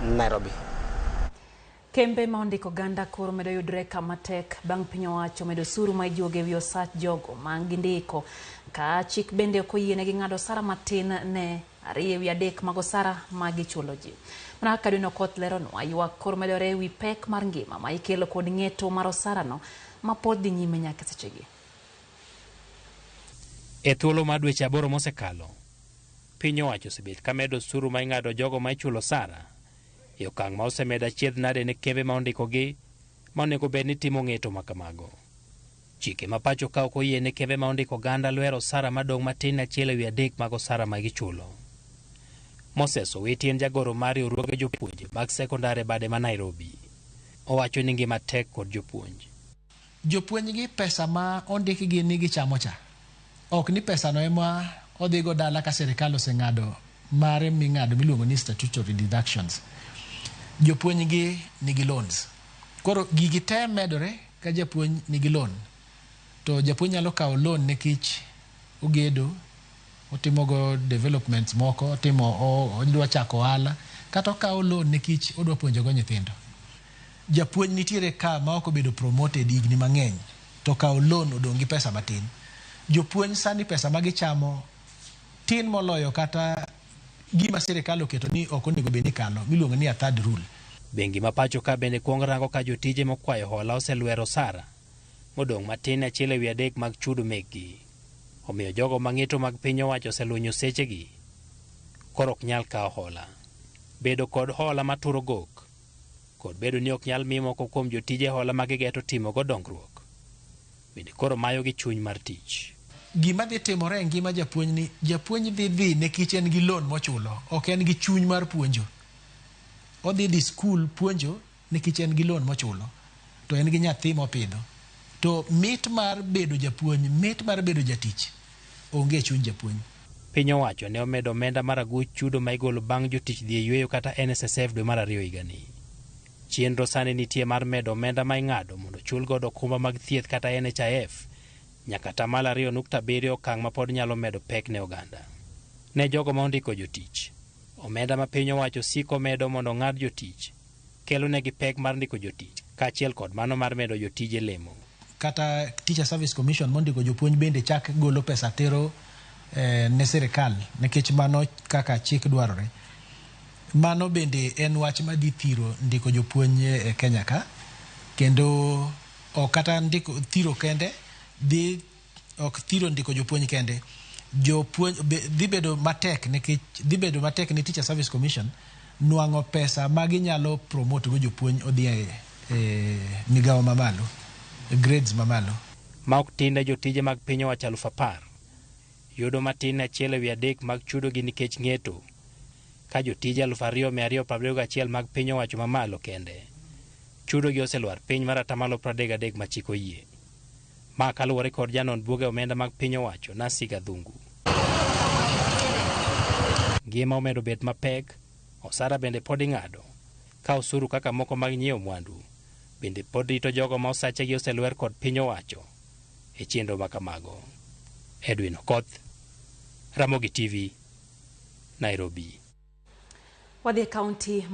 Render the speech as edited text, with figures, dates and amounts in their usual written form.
Nairobi. Kembe ma ondiko ganda koro medo yudre kama tek bang' piny owacho medo osuru ma ijuoge wi osach jogo ma gindiko ka chik bende ok oyienegi ng'ado osara matin ne 2 ewi 3 mag osara ma gichulo ji. Mana kaka Edwin Okoth leronwa, ywak koro medore wi pek mar ngima ma ikelo kod ng'eto mar osarano ma pod dhi nyime nyaka sechegi. E thuolo mar dweche 8 mosekalo, piny owacho osebet ka medo osuru ma ing'ado jogo ma ichulo osara e okang' ma osemed achiedh nade ne kembe ma ondikogi ma onego bed ni timo ng'eto ma kamago. Chike ma pacho ka ok oyie ne kembe ma ondiko ganda lwero osara madong' matin 1 ewi 3 mag osara ma gichulo. Moses Owiti en jagoro mar riwruoge jopuonje mag sekondari bade ma Nairobi. Owacho ni ngima tek kod jopuonj. Jopuonj gi pesa ma ondikgi ni gichamo cha. Ok ni pesa no ema odhigo dala ka sirikal oseng'ado mare ming'ado miluongo ni statutory deductions. Jopuonj gi nigi loans. Koro gigi te medore ka japuonj nigi loan. To japuonj nyalo kawo loan nikech ogedo, otimogo developments moko, odwa chako ohala, kata okawo loan nikech odwa puonjogo nyithindo. Japuonj nitiere ka ma ok obedo promoted higni mang'eny, to kawo loan odong' gi pesa matin. Jopuonj sani pesa ma gichamo tin moloyo kata gima sirikal oketo ni ok onego bed ni kalo, miluongo ni a third rule. Bengi ma pacho ka bende kuong rango ka jotije mokwayo hola oselwero osara modong' matin 1 ewi 3 mag chudo mekgi. Omiyo jogo ma ng'eto mag piny owacho oselunyo sechegi koro ok nyal kawo hola. Bedo kod hola maturo gok kod bedo ni ok nyal miyo moko kuom jotije hola ma gigeto timogo dongruok bende koro mayo gi chuny mar tich. Gima dhi timore e ngima japuonj ni, japuonj dhi nikech en gi loan mochulo, ok en gi chuny mar puonjo. Odhi skul puonjo nikech en gi loan mochulo, to en gi nyathi mopidho. To mit mar bedo japuonj, mit mar bedo jatich, onge chuny japuonj. Piny owacho ne omedo omenda mar aguch chudo ma igolo bang' jotich dhi e yueyo kata NSSF dwe mar 2 higani. Chenro sani nitie mar medo omenda ma ing'ado mondo chul godo okumba mag thieth kata NHIF nyaka 2.7 okang' ma pod nyalo medo pek ne oganda. Ne jogo ma ondiko jotich, omenda ma piny owacho siko medo mondo ng'ad jotich kelo negi pek mar ndiko jotich kaachiel kod mano mar medo jotije lemo. Kata Teacher Service Commission mondiko jopuonj bende chak golo pesa tero ne sirikal nikech mano kaka chik dwarore. Mano bende en wach ma dhi thiro ndiko jopuonj e Kenya ka, kendo ok kata ndiko thiro kende ok thiro ndiko jopuonj kende. Jopuonj dhi bedo matek ne Teacher Service Commission nuang'o pesa ma ginyalo promote go jopuonj odhi e migawo mamalo, grades mamalo. Ma ok tinde jotije mag piny owacho 10,000 yudo matin 1 ewi 3 mag chudogi nikech ng'eto, ka jotije 2,271 mag piny owacho mamalo kende chudogi oselwar piny mar 33% ma chik oyie. Ma kaluwore kod janon buoge omenda mag piny owacho Nancy Gathungu. Ngima omedo bet mapek, osara bende pod ing'ado, ka osuru kaka moko mag nyiewo mwandu bende pod rito jogo ma osachegi oselwer kod piny owacho e chenro ma kamago. Edwin Okoth, Ramogi TV, Nairobi. Wadhi kaunti